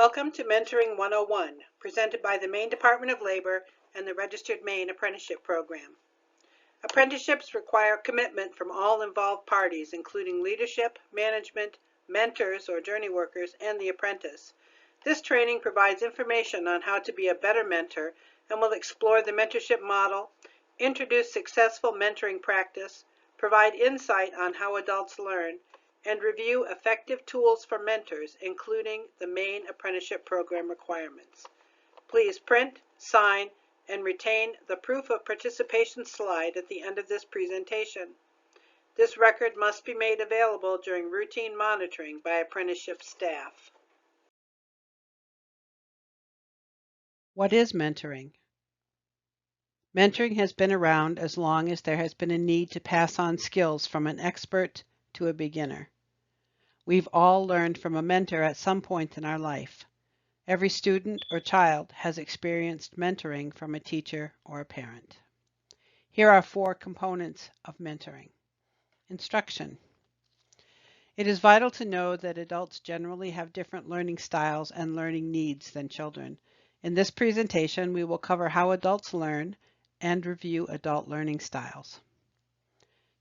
Welcome to Mentoring 101, presented by the Maine Department of Labor and the Registered Maine Apprenticeship Program. Apprenticeships require commitment from all involved parties, including leadership, management, mentors or journey workers, and the apprentice. This training provides information on how to be a better mentor and will explore the mentorship model, introduce successful mentoring practice, provide insight on how adults learn, and review effective tools for mentors, including the Maine Apprenticeship Program requirements. Please print, sign, and retain the proof of participation slide at the end of this presentation. This record must be made available during routine monitoring by apprenticeship staff. What is mentoring? Mentoring has been around as long as there has been a need to pass on skills from an expert to a beginner. We've all learned from a mentor at some point in our life. Every student or child has experienced mentoring from a teacher or a parent. Here are 4 components of mentoring. Instruction. It is vital to know that adults generally have different learning styles and learning needs than children. In this presentation, we will cover how adults learn and review adult learning styles.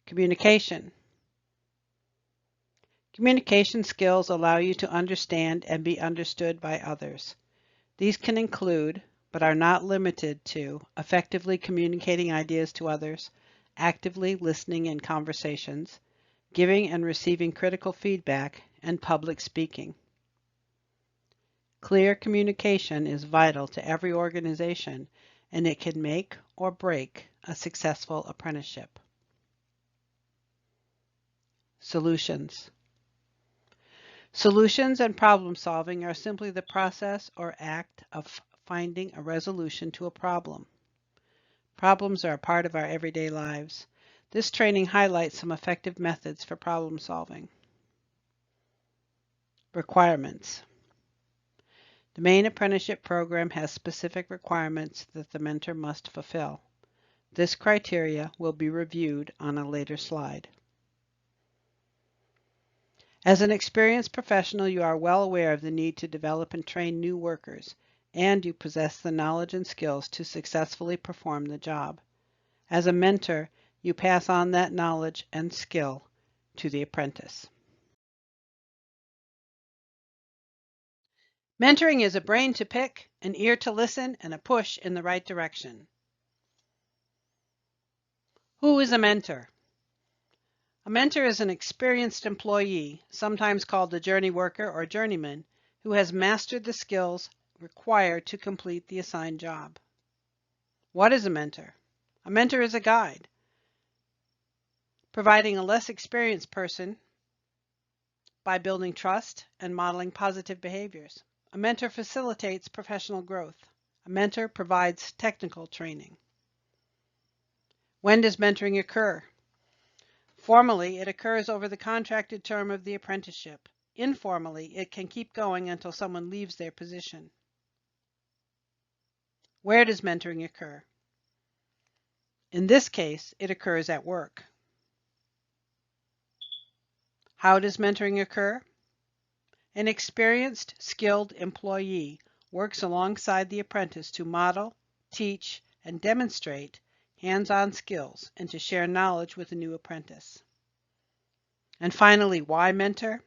Communication. Communication skills allow you to understand and be understood by others. These can include, but are not limited to, effectively communicating ideas to others, actively listening in conversations, giving and receiving critical feedback, and public speaking. Clear communication is vital to every organization, and it can make or break a successful apprenticeship. Solutions. Solutions and problem solving are simply the process or act of finding a resolution to a problem. Problems are a part of our everyday lives. This training highlights some effective methods for problem solving. Requirements. The Maine Apprenticeship Program has specific requirements that the mentor must fulfill. This criteria will be reviewed on a later slide. As an experienced professional, you are well aware of the need to develop and train new workers, and you possess the knowledge and skills to successfully perform the job. As a mentor, you pass on that knowledge and skill to the apprentice. Mentoring is a brain to pick, an ear to listen, and a push in the right direction. Who is a mentor? A mentor is an experienced employee, sometimes called a journey worker or journeyman, who has mastered the skills required to complete the assigned job. What is a mentor? A mentor is a guide, providing a less experienced person by building trust and modeling positive behaviors. A mentor facilitates professional growth. A mentor provides technical training. When does mentoring occur? Formally, it occurs over the contracted term of the apprenticeship. Informally, it can keep going until someone leaves their position. Where does mentoring occur? In this case, it occurs at work. How does mentoring occur? An experienced, skilled employee works alongside the apprentice to model, teach, and demonstrate hands-on skills and to share knowledge with a new apprentice. And finally, why mentor?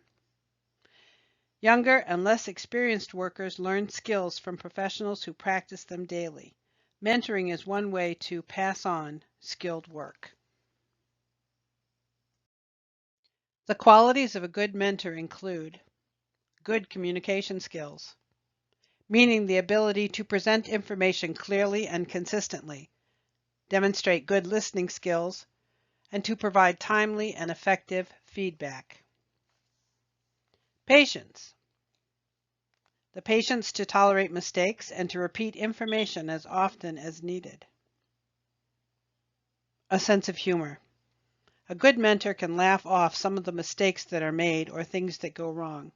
Younger and less experienced workers learn skills from professionals who practice them daily. Mentoring is one way to pass on skilled work. The qualities of a good mentor include good communication skills, meaning the ability to present information clearly and consistently, demonstrate good listening skills, and to provide timely and effective feedback. Patience. The patience to tolerate mistakes and to repeat information as often as needed. A sense of humor. A good mentor can laugh off some of the mistakes that are made or things that go wrong.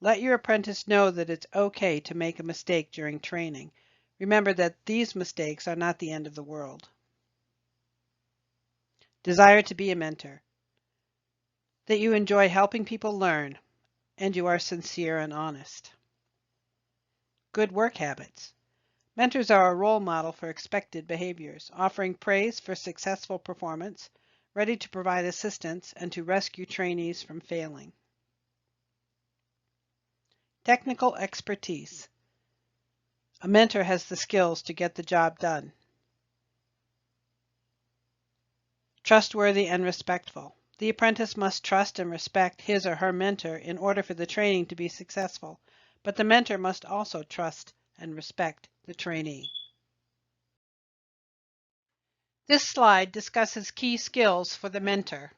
Let your apprentice know that it's okay to make a mistake during training. Remember that these mistakes are not the end of the world. Desire to be a mentor. That you enjoy helping people learn, and you are sincere and honest. good work habits. Mentors are a role model for expected behaviors, offering praise for successful performance, ready to provide assistance and to rescue trainees from failing. Technical expertise. A mentor has the skills to get the job done. Trustworthy and respectful. The apprentice must trust and respect his or her mentor in order for the training to be successful, but the mentor must also trust and respect the trainee. This slide discusses key skills for the mentor.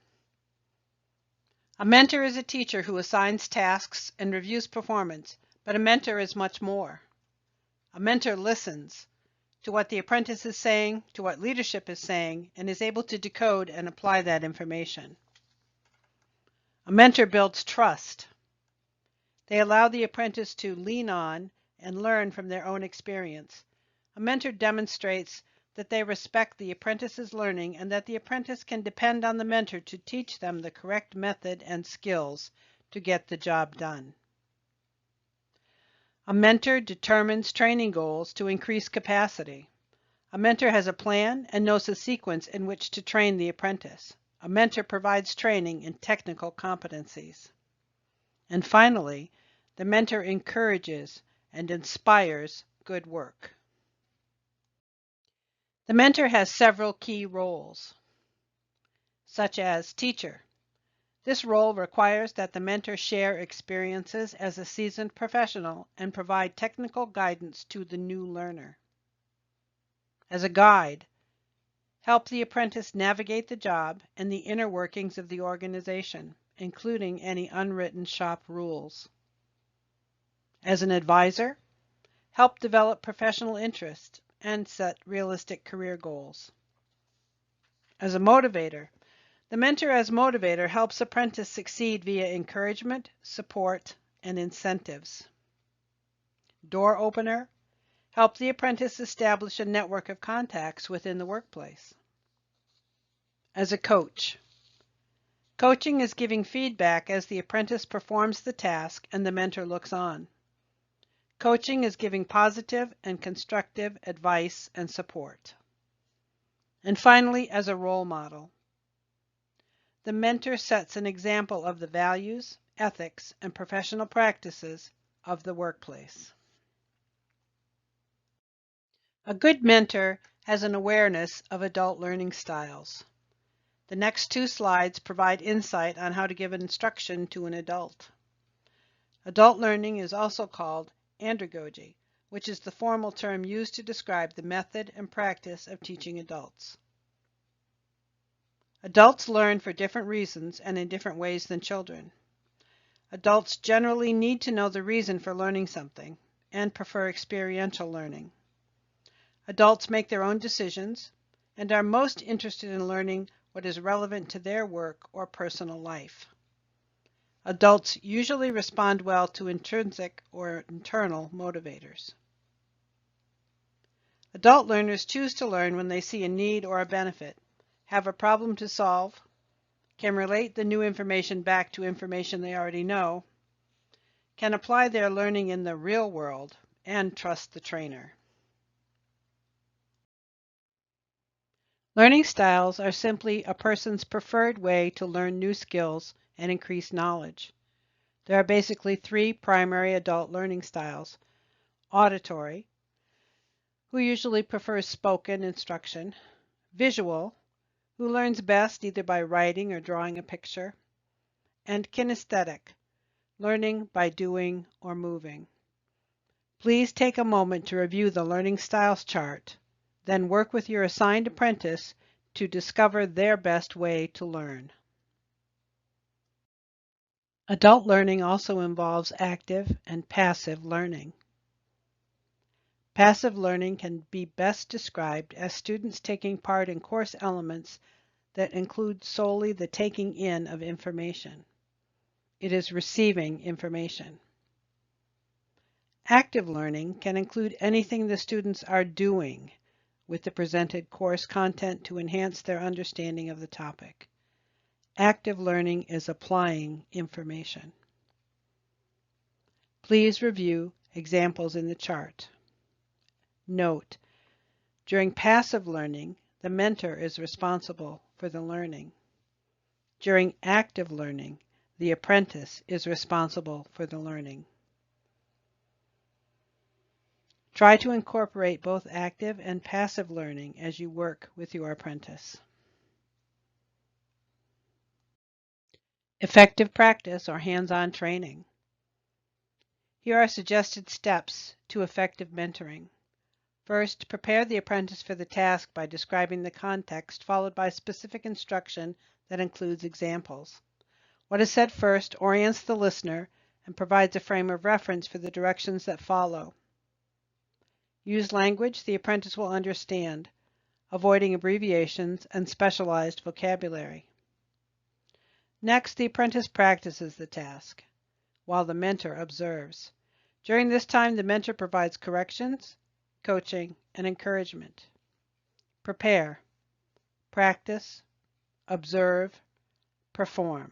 A mentor is a teacher who assigns tasks and reviews performance, but a mentor is much more. A mentor listens to what the apprentice is saying, to what leadership is saying, and is able to decode and apply that information. A mentor builds trust. They allow the apprentice to lean on and learn from their own experience. A mentor demonstrates that they respect the apprentice's learning and that the apprentice can depend on the mentor to teach them the correct method and skills to get the job done. A mentor determines training goals to increase capacity. A mentor has a plan and knows the sequence in which to train the apprentice. A mentor provides training in technical competencies. And finally, the mentor encourages and inspires good work. The mentor has several key roles, such as teacher. This role requires that the mentor share experiences as a seasoned professional and provide technical guidance to the new learner. As a guide, help the apprentice navigate the job and the inner workings of the organization, including any unwritten shop rules. As an advisor, help develop professional interest and set realistic career goals. As a motivator, the mentor as motivator helps apprentice succeed via encouragement, support, and incentives. Door opener, help the apprentice establish a network of contacts within the workplace. As a coach, coaching is giving feedback as the apprentice performs the task and the mentor looks on. Coaching is giving positive and constructive advice and support. And finally, as a role model, the mentor sets an example of the values, ethics, and professional practices of the workplace. A good mentor has an awareness of adult learning styles. The next two slides provide insight on how to give instruction to an adult. Adult learning is also called andragogy, which is the formal term used to describe the method and practice of teaching adults. Adults learn for different reasons and in different ways than children. Adults generally need to know the reason for learning something and prefer experiential learning. Adults make their own decisions and are most interested in learning what is relevant to their work or personal life. Adults usually respond well to intrinsic or internal motivators. Adult learners choose to learn when they see a need or a benefit, have a problem to solve, can relate the new information back to information they already know, can apply their learning in the real world, and trust the trainer. Learning styles are simply a person's preferred way to learn new skills and increase knowledge. There are basically three primary adult learning styles. Auditory, who usually prefers spoken instruction. Visual, who learns best either by writing or drawing a picture. And kinesthetic, learning by doing or moving. Please take a moment to review the learning styles chart, then work with your assigned apprentice to discover their best way to learn. Adult learning also involves active and passive learning. Passive learning can be best described as students taking part in course elements that include solely the taking in of information. It is receiving information. Active learning can include anything the students are doing with the presented course content to enhance their understanding of the topic. Active learning is applying information. Please review Examples in the chart. Note, during passive learning, the mentor is responsible for the learning. During active learning, the apprentice is responsible for the learning. Try to incorporate both active and passive learning as you work with your apprentice. Effective practice or hands-on training. Here are suggested steps to effective mentoring. First, prepare the apprentice for the task by describing the context, followed by specific instruction that includes examples. What is said first orients the listener and provides a frame of reference for the directions that follow. Use language the apprentice will understand, avoiding abbreviations and specialized vocabulary. Next, the apprentice practices the task, while the mentor observes. During this time, the mentor provides corrections, coaching, and encouragement. Prepare, practice, observe, perform.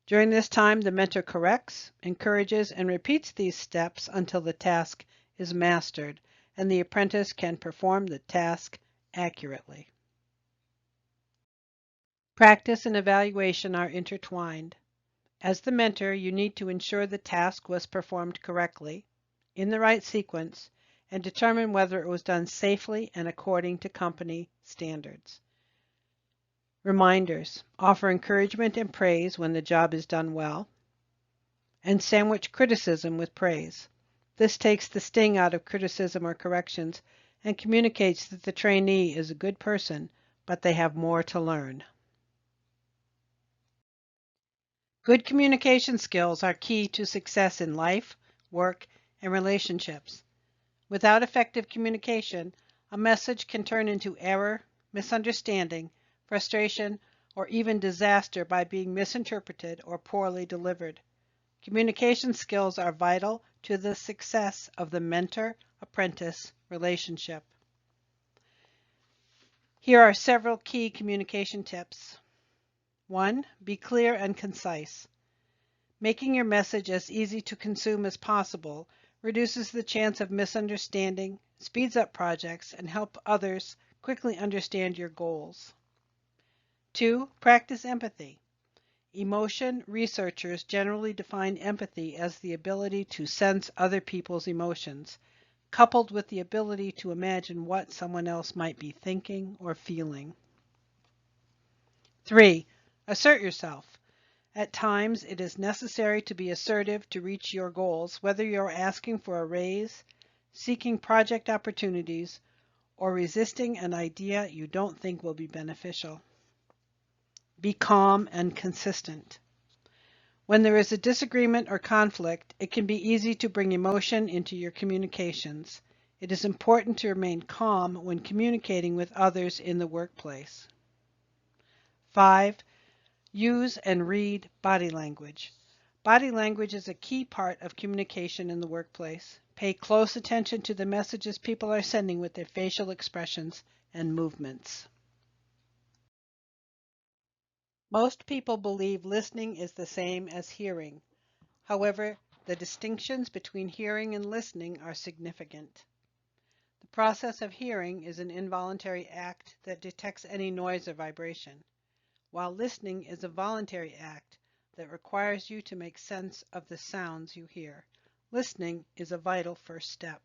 During this time, the mentor corrects, encourages, and repeats these steps until the task is mastered and the apprentice can perform the task accurately. Practice and evaluation are intertwined. As the mentor, you need to ensure the task was performed correctly, in the right sequence, and determine whether it was done safely and according to company standards. Reminders: offer encouragement and praise when the job is done well, and sandwich criticism with praise. This takes the sting out of criticism or corrections and communicates that the trainee is a good person, but they have more to learn. Good communication skills are key to success in life, work, and relationships. Without effective communication, a message can turn into error, misunderstanding, frustration, or even disaster by being misinterpreted or poorly delivered. Communication skills are vital to the success of the mentor-apprentice relationship. Here are several key communication tips. 1. Be clear and concise. Making your message as easy to consume as possible reduces the chance of misunderstanding, speeds up projects, and helps others quickly understand your goals. 2. Practice empathy. Emotion researchers generally define empathy as the ability to sense other people's emotions, coupled with the ability to imagine what someone else might be thinking or feeling. 3. Assert yourself. At times, it is necessary to be assertive to reach your goals, whether you're asking for a raise, seeking project opportunities, or resisting an idea you don't think will be beneficial. Be calm and consistent. When there is a disagreement or conflict, it can be easy to bring emotion into your communications. It is important to remain calm when communicating with others in the workplace. 5. Use and read body language. Body language is a key part of communication in the workplace. Pay close attention to the messages people are sending with their facial expressions and movements. Most people believe listening is the same as hearing. However, the distinctions between hearing and listening are significant. The process of hearing is an involuntary act that detects any noise or vibration, while listening is a voluntary act that requires you to make sense of the sounds you hear. Listening is a vital first step.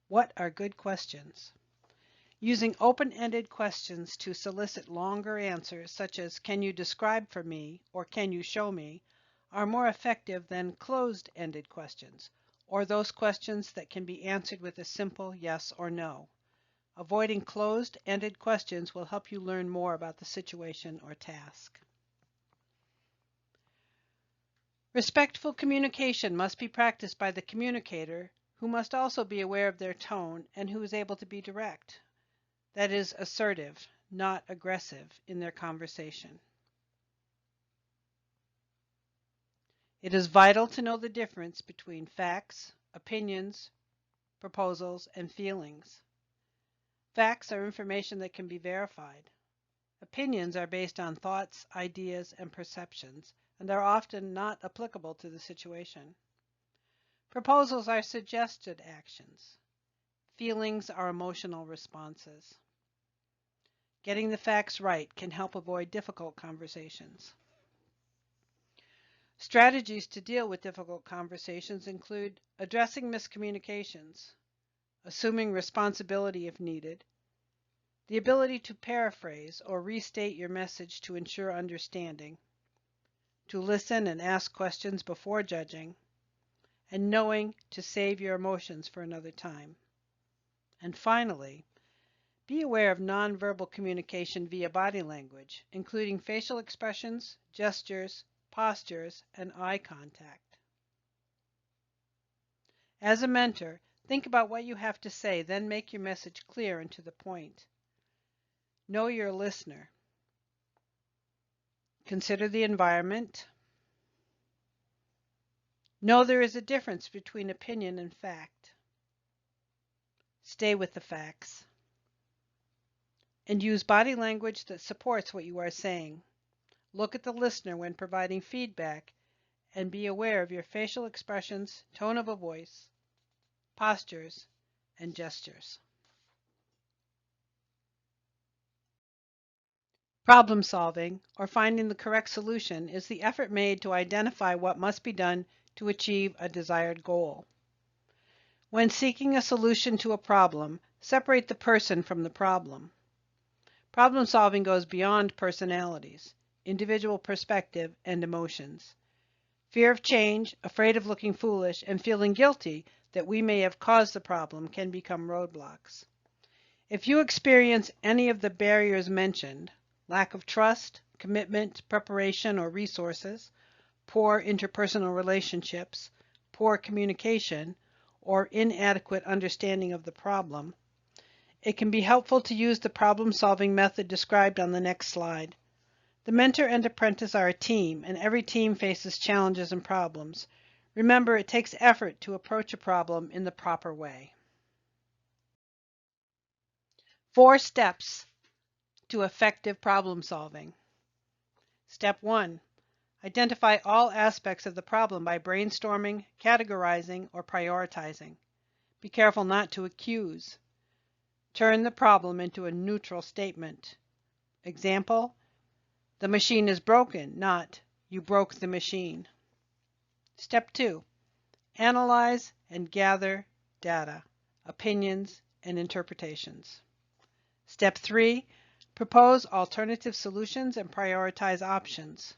What are good questions? Using open-ended questions to solicit longer answers, such as "Can you describe for me?" or "Can you show me?" are more effective than closed-ended questions, or those questions that can be answered with a simple yes or no. Avoiding closed-ended questions will help you learn more about the situation or task. Respectful communication must be practiced by the communicator, who must also be aware of their tone and who is able to be direct. That is, assertive, not aggressive, in their conversation. It is vital to know the difference between facts, opinions, proposals, and feelings. Facts are information that can be verified. Opinions are based on thoughts, ideas, and perceptions. and are often not applicable to the situation. Proposals are suggested actions. Feelings are emotional responses. Getting the facts right can help avoid difficult conversations. Strategies to deal with difficult conversations include addressing miscommunications, assuming responsibility if needed, the ability to paraphrase or restate your message to ensure understanding, to listen and ask questions before judging, and knowing to save your emotions for another time. And finally, be aware of nonverbal communication via body language, including facial expressions, gestures, postures, and eye contact. As a mentor, think about what you have to say, then make your message clear and to the point. Know your listener. Consider the environment. Know there is a difference between opinion and fact. Stay with the facts. And use body language that supports what you are saying. Look at the listener when providing feedback and be aware of your facial expressions, tone of a voice, postures, and gestures. Problem solving, or finding the correct solution, is the effort made to identify what must be done to achieve a desired goal. When seeking a solution to a problem, separate the person from the problem. Problem solving goes beyond personalities, individual perspective, and emotions. Fear of change, afraid of looking foolish, and feeling guilty that we may have caused the problem can become roadblocks. If you experience any of the barriers mentioned, lack of trust, commitment, preparation, or resources, poor interpersonal relationships, poor communication, or inadequate understanding of the problem, it can be helpful to use the problem-solving method described on the next slide. The mentor and apprentice are a team, and every team faces challenges and problems. Remember, it takes effort to approach a problem in the proper way. 4 steps to effective problem solving. Step 1. Identify all aspects of the problem by brainstorming, categorizing, or prioritizing. Be careful not to accuse. Turn the problem into a neutral statement. Example, the machine is broken, not you broke the machine. Step 2. Analyze and gather data, opinions, and interpretations. Step 3. Propose alternative solutions and prioritize options.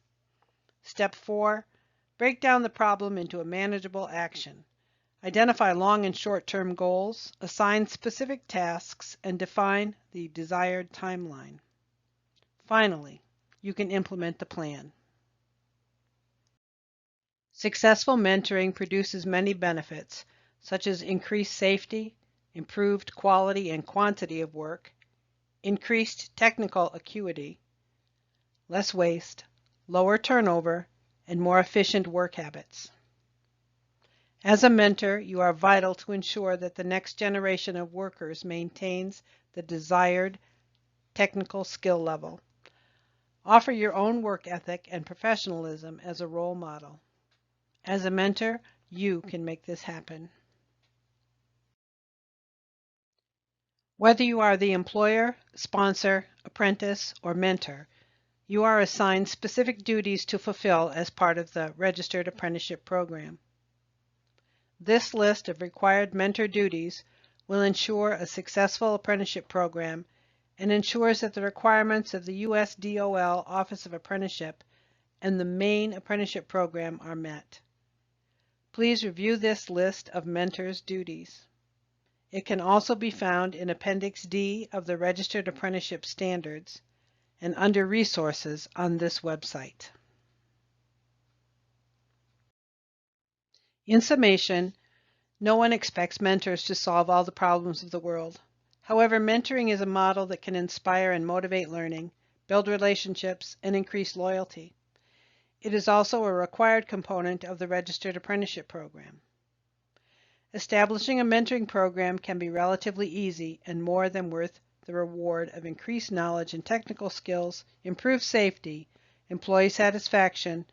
Step 4. Break down the problem into a manageable action. Identify long and short-term goals, assign specific tasks, and define the desired timeline. Finally, you can implement the plan. Successful mentoring produces many benefits, such as increased safety, improved quality and quantity of work, increased technical acuity, less waste, lower turnover, and more efficient work habits. As a mentor, you are vital to ensure that the next generation of workers maintains the desired technical skill level. Offer your own work ethic and professionalism as a role model. As a mentor, you can make this happen. Whether you are the employer, sponsor, apprentice, or mentor, you are assigned specific duties to fulfill as part of the Registered Apprenticeship Program. This list of required mentor duties will ensure a successful apprenticeship program and ensures that the requirements of the U.S. DOL Office of Apprenticeship and the main apprenticeship program are met. Please review this list of mentors' duties. It can also be found in Appendix D of the Registered Apprenticeship Standards and under Resources on this website. In summation, no one expects mentors to solve all the problems of the world. However, mentoring is a model that can inspire and motivate learning, build relationships, and increase loyalty. It is also a required component of the Registered Apprenticeship Program. Establishing a mentoring program can be relatively easy and more than worth the reward of increased knowledge and technical skills, improved safety, employee satisfaction,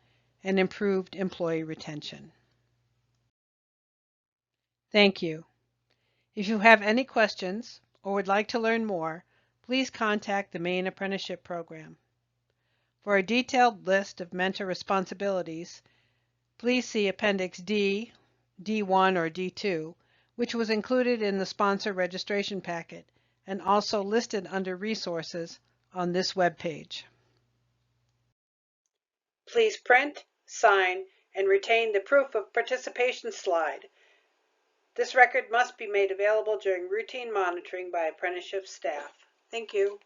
and improved employee retention. Thank you. If you have any questions or would like to learn more, please contact the Maine Apprenticeship Program. For a detailed list of mentor responsibilities, please see Appendix D, D1 or D2, which was included in the sponsor registration packet and also listed under Resources on this web page. Please print, sign, and retain the proof of participation slide. This record must be made available during routine monitoring by apprenticeship staff. Thank you.